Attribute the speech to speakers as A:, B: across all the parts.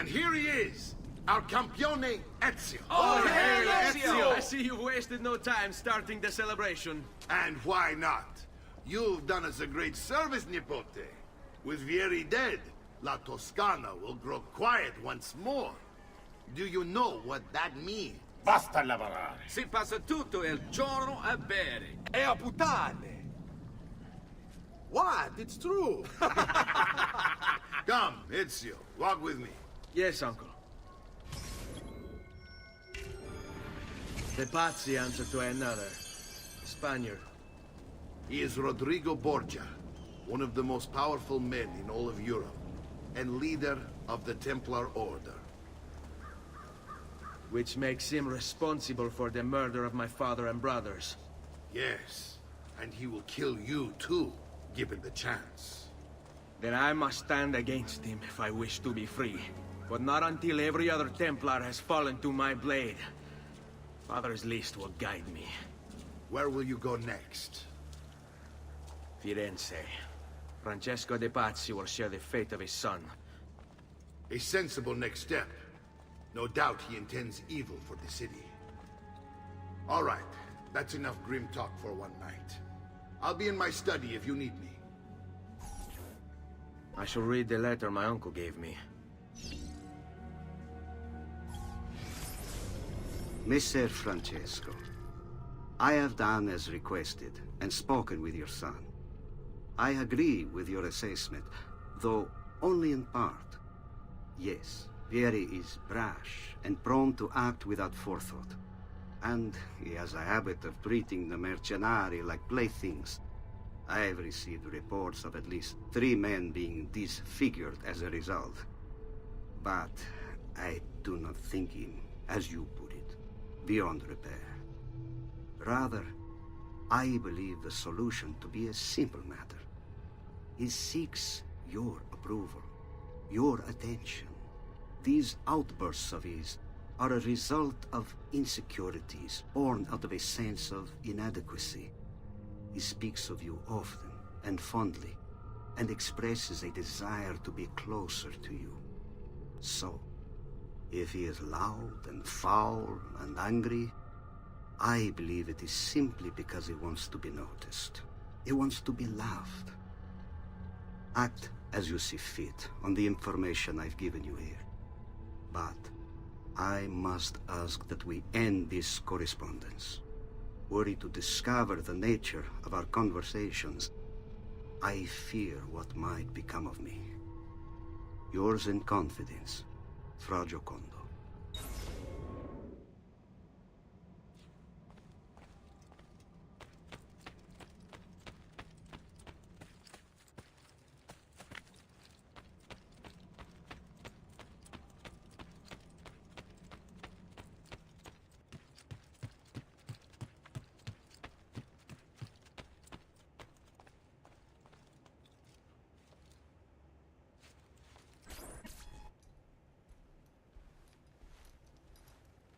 A: And here he is, our campione Ezio.
B: Oh,
C: Hail
B: Ezio!
C: I see you wasted no time starting the celebration.
A: And why not? You've done us a great service, Nipote. With Vieri dead, La Toscana will grow quiet once more. Do you know what that means?
B: Basta lavorare.
D: Si passa tutto il giorno a bere.
B: E a puttane. What? It's true.
A: Come, Ezio, walk with me.
C: Yes, uncle. The Pazzi answer to another. Spaniard.
A: He is Rodrigo Borgia, one of the most powerful men in all of Europe, and leader of the Templar Order.
C: Which makes him responsible for the murder of my father and brothers.
A: Yes, and he will kill you too, given the chance.
C: Then I must stand against him if I wish to be free. But not until every other Templar has fallen to my blade. Father's list will guide me.
A: Where will you go next?
C: Firenze. Francesco de Pazzi will share the fate of his son.
A: A sensible next step. No doubt he intends evil for the city. All right, that's enough grim talk for one night. I'll be in my study if you need me.
C: I shall read the letter my uncle gave me.
E: Messer Francesco, I have done as requested and spoken with your son. I agree with your assessment, though only in part. Yes, Vieri is brash and prone to act without forethought. And he has a habit of treating the mercenari like playthings. I have received reports of at least 3 men being disfigured as a result. But I do not think him, as you put it, beyond repair. Rather, I believe the solution to be a simple matter. He seeks your approval, your attention. These outbursts of his are a result of insecurities born out of a sense of inadequacy. He speaks of you often and fondly, and expresses a desire to be closer to you. So, if he is loud and foul and angry, I believe it is simply because he wants to be noticed. He wants to be loved. Act as you see fit on the information I've given you here. But I must ask that we end this correspondence. Were he to discover the nature of our conversations, I fear what might become of me. Yours in confidence, Fra Giocondo.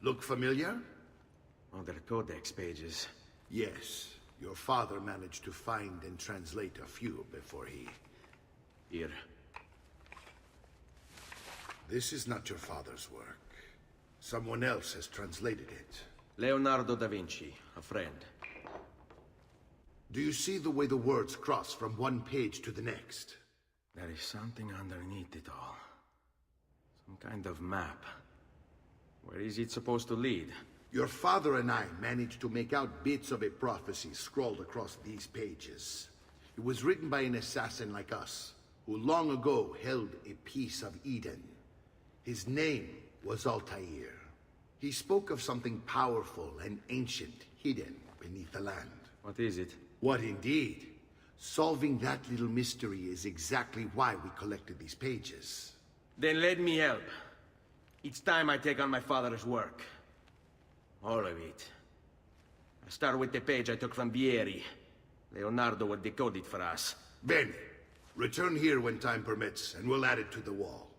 A: Look familiar?
C: Other codex pages.
A: Yes. Your father managed to find and translate a few before he...
C: Here.
A: This is not your father's work. Someone else has translated it.
C: Leonardo da Vinci, a friend.
A: Do you see the way the words cross from one page to the next?
C: There is something underneath it all. Some kind of map. Where is it supposed to lead?
A: Your father and I managed to make out bits of a prophecy scrawled across these pages. It was written by an assassin like us, who long ago held a piece of Eden. His name was Altair. He spoke of something powerful and ancient hidden beneath the land.
C: What is it?
A: What indeed? Solving that little mystery is exactly why we collected these pages.
C: Then let me help. It's time I take on my father's work. All of it. I start with the page I took from Vieri. Leonardo will decode it for us.
A: Bene. Return here when time permits, and we'll add it to the wall.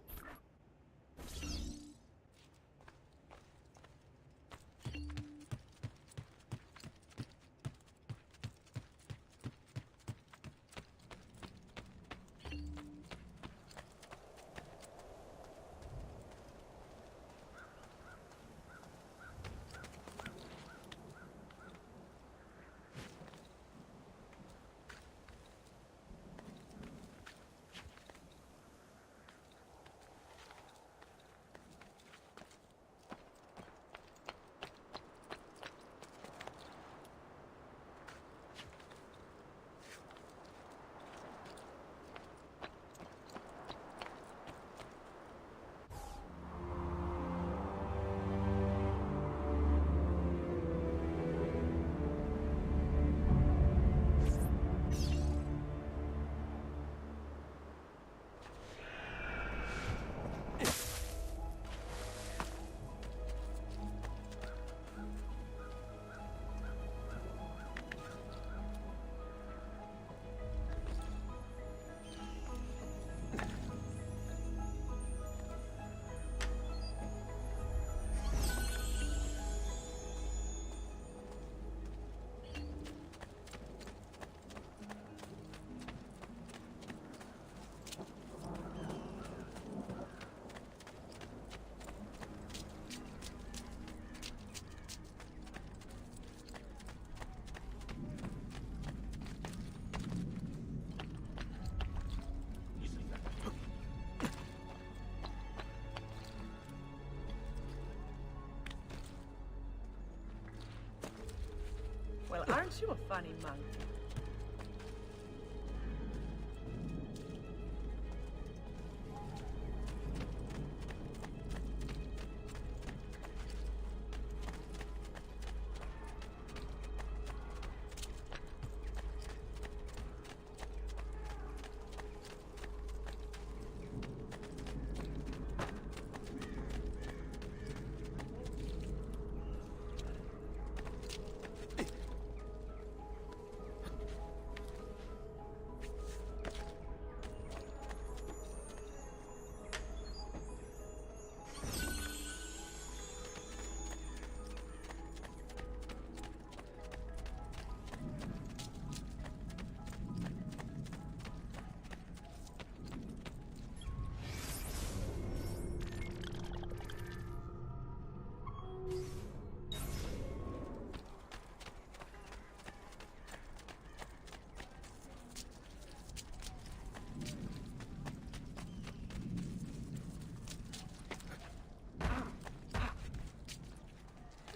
F: Aren't you a funny monkey?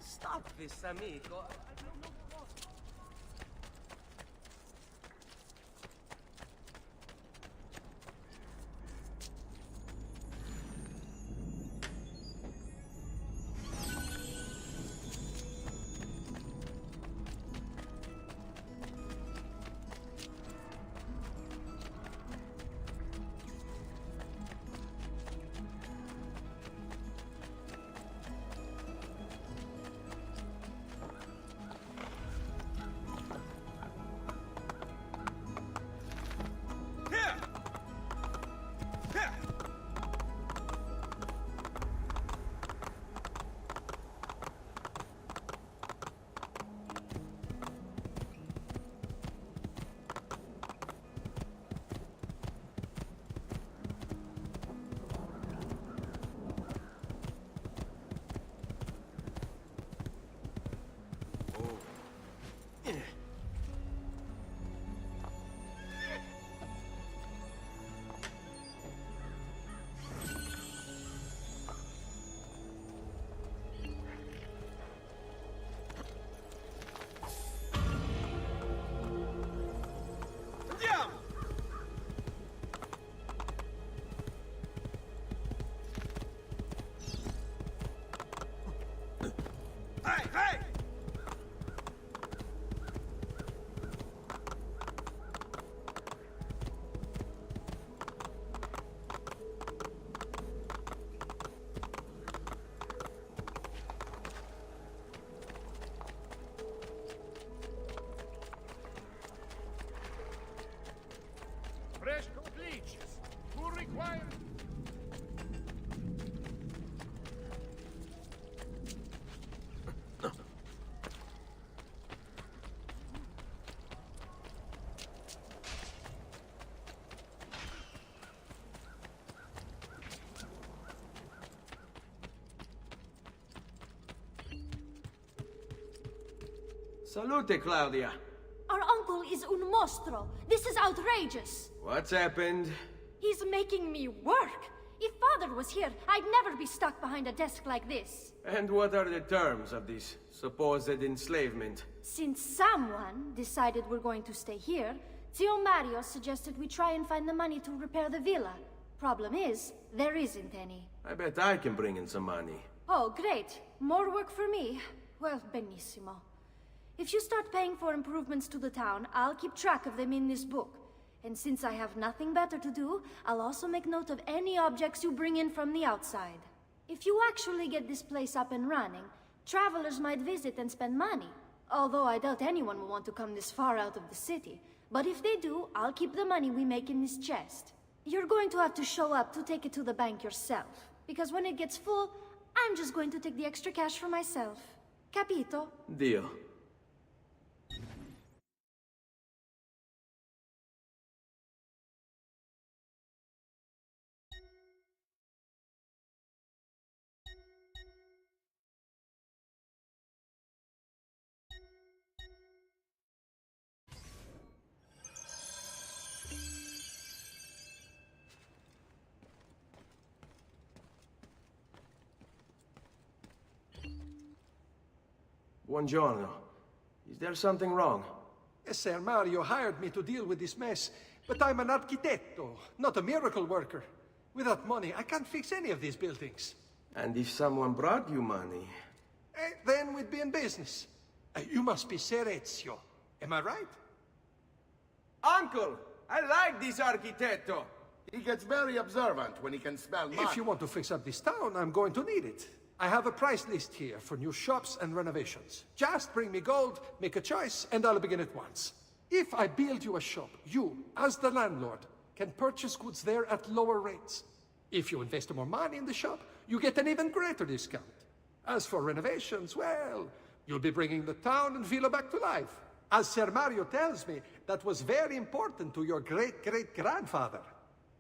F: Stop this, amico.
B: Fresco glitches. Who requires...
C: Salute, Claudia.
G: Our uncle is un mostro. This is outrageous.
C: What's happened?
G: He's making me work. If father was here, I'd never be stuck behind a desk like this.
C: And what are the terms of this supposed enslavement?
G: Since someone decided we're going to stay here, Zio Mario suggested we try and find the money to repair the villa. Problem is, there isn't any.
C: I bet I can bring in some money.
G: Oh, great. More work for me. Well, benissimo. If you start paying for improvements to the town, I'll keep track of them in this book. And since I have nothing better to do, I'll also make note of any objects you bring in from the outside. If you actually get this place up and running, travelers might visit and spend money. Although I doubt anyone will want to come this far out of the city. But if they do, I'll keep the money we make in this chest. You're going to have to show up to take it to the bank yourself. Because when it gets full, I'm just going to take the extra cash for myself. Capito?
C: Deal. Buongiorno. Is there something wrong?
H: Ser Mario hired me to deal with this mess, but I'm an architetto, not a miracle worker. Without money, I can't fix any of these buildings.
C: And if someone brought you money?
H: Then we'd be in business. You must be Ser Ezio. Am I right?
C: Uncle! I like this architetto!
A: He gets very observant when he can smell mud.
H: If you want to fix up this town, I'm going to need it. I have a price list here for new shops and renovations. Just bring me gold, make a choice, and I'll begin at once. If I build you a shop, you, as the landlord, can purchase goods there at lower rates. If you invest more money in the shop, you get an even greater discount. As for renovations, well, you'll be bringing the town and villa back to life. As Ser Mario tells me, that was very important to your great-great-grandfather.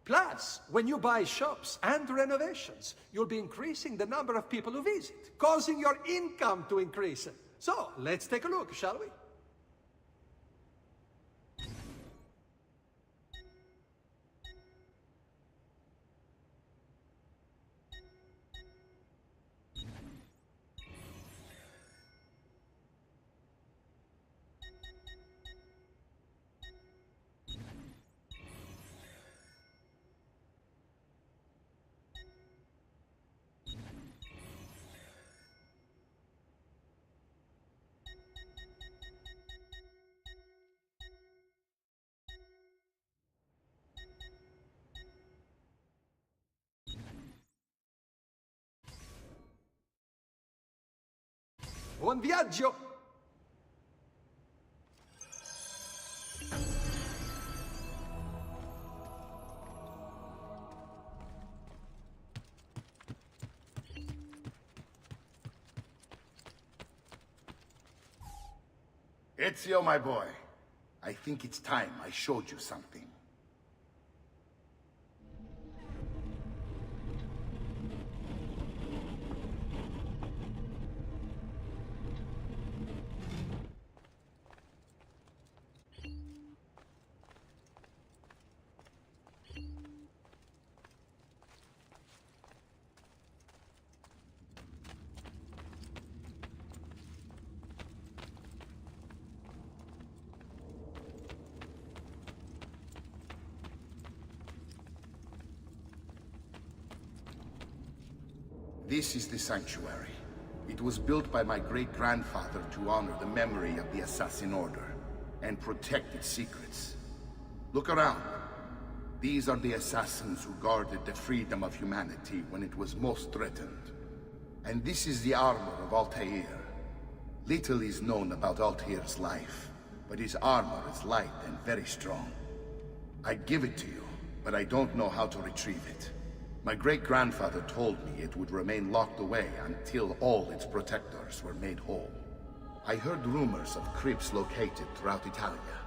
H: Plus, when you buy shops and renovations, you'll be increasing the number of people who visit, causing your income to increase. So, let's take a look, shall we? Buon viaggio!
A: Ezio, my boy. I think it's time I showed you something. This is the sanctuary. It was built by my great-grandfather to honor the memory of the Assassin Order and protect its secrets. Look around. These are the assassins who guarded the freedom of humanity when it was most threatened. And this is the armor of Altair. Little is known about Altair's life, but his armor is light and very strong. I'd give it to you, but I don't know how to retrieve it. My great-grandfather told me it would remain locked away until all its protectors were made whole. I heard rumors of crypts located throughout Italia,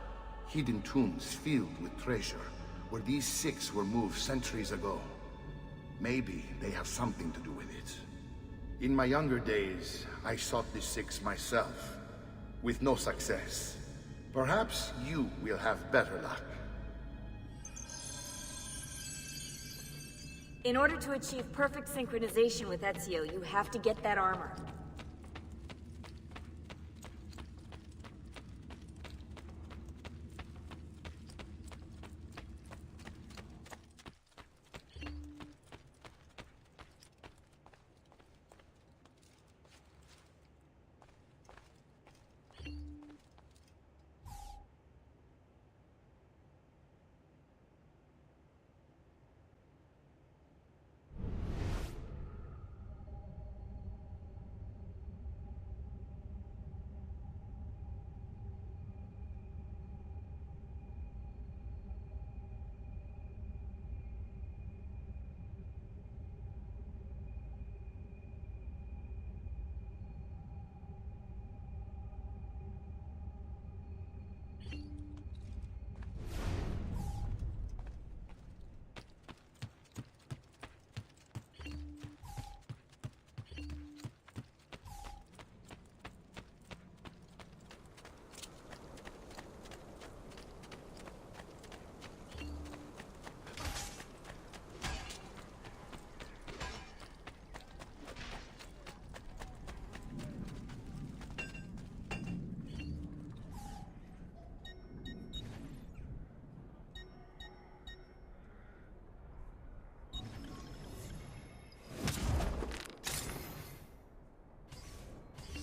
A: hidden tombs filled with treasure, where these six were moved centuries ago. Maybe they have something to do with it. In my younger days, I sought the six myself, with no success. Perhaps you will have better luck.
I: In order to achieve perfect synchronization with Ezio, you have to get that armor.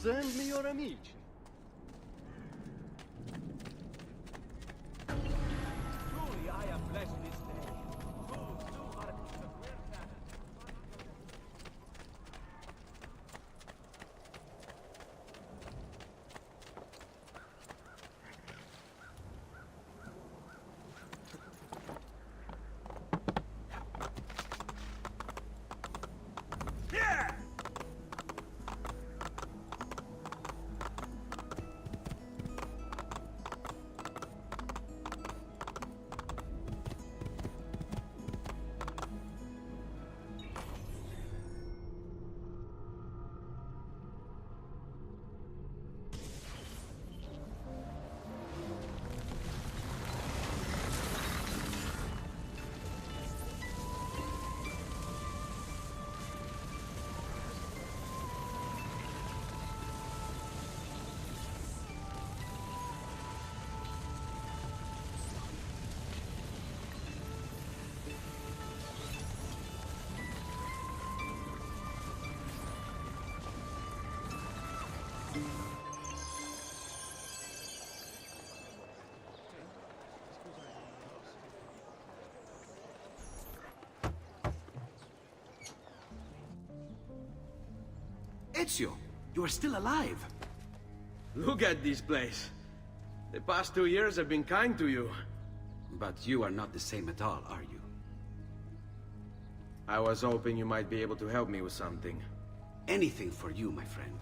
J: Send me your amici.
F: Truly, I am blessed this day. Those who are in the puerta.
E: Ezio, you are still alive.
C: Look at this place. The past 2 years have been kind to you.
E: But you are not the same at all, are you?
C: I was hoping you might be able to help me with something.
E: Anything for you, my friend.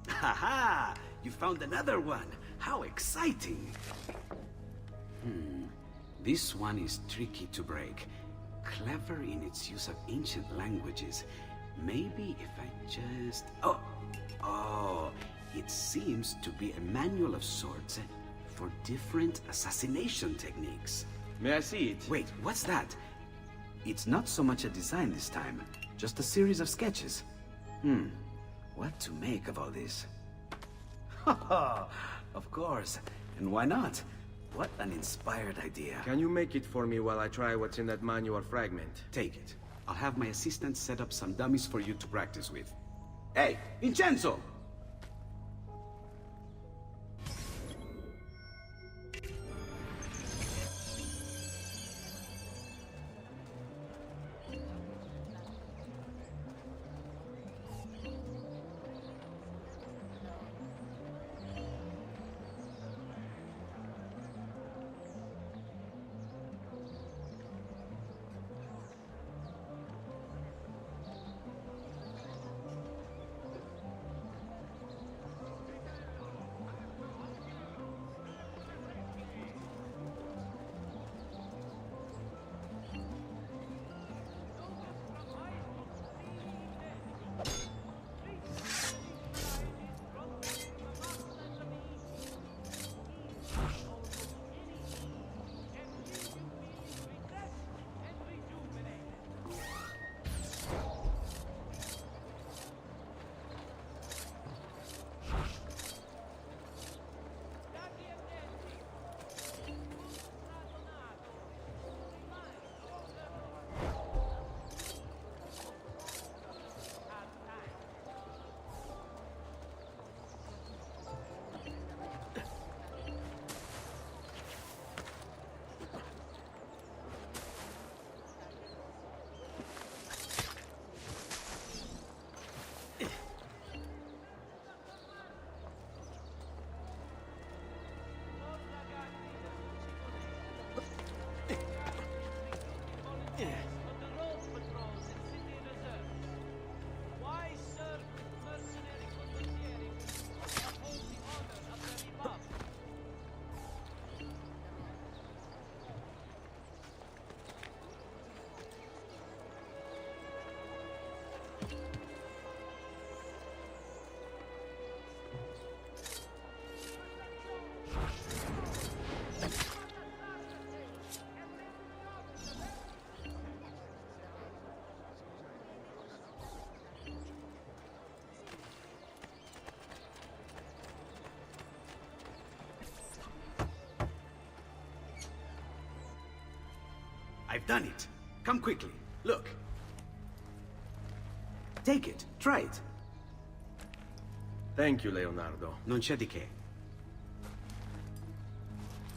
E: Ha! You found another one! How exciting! This one is tricky to break. Clever in its use of ancient languages. Maybe if I just... Oh! It seems to be a manual of sorts for different assassination techniques.
C: May I see it?
E: Wait, what's that? It's not so much a design this time, just a series of sketches. What to make of all this? Of course, and why not? What an inspired idea.
C: Can you make it for me while I try what's in that manual fragment?
E: Take it. I'll have my assistant set up some dummies for you to practice with. Hey, Vincenzo! I've done it. Come quickly. Look. Take it. Try it.
C: Thank you, Leonardo.
E: Non c'è di che.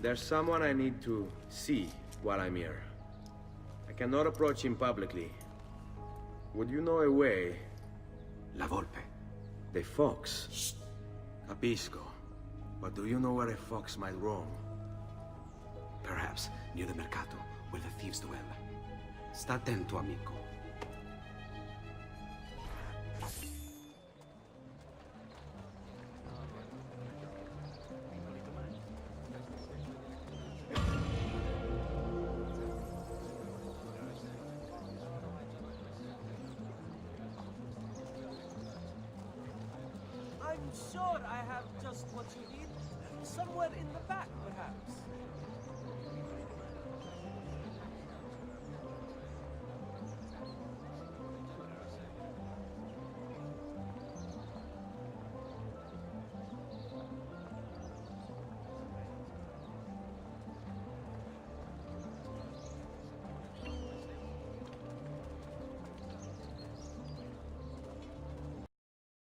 C: There's someone I need to see while I'm here. I cannot approach him publicly. Would you know a way?
E: La Volpe.
C: The fox. Shh. Capisco. But do you know where a fox might roam?
E: Perhaps near the mercato, where the thieves dwell. Sta attento, amico.
F: I'm sure I have just what you need. Somewhere in the back, perhaps.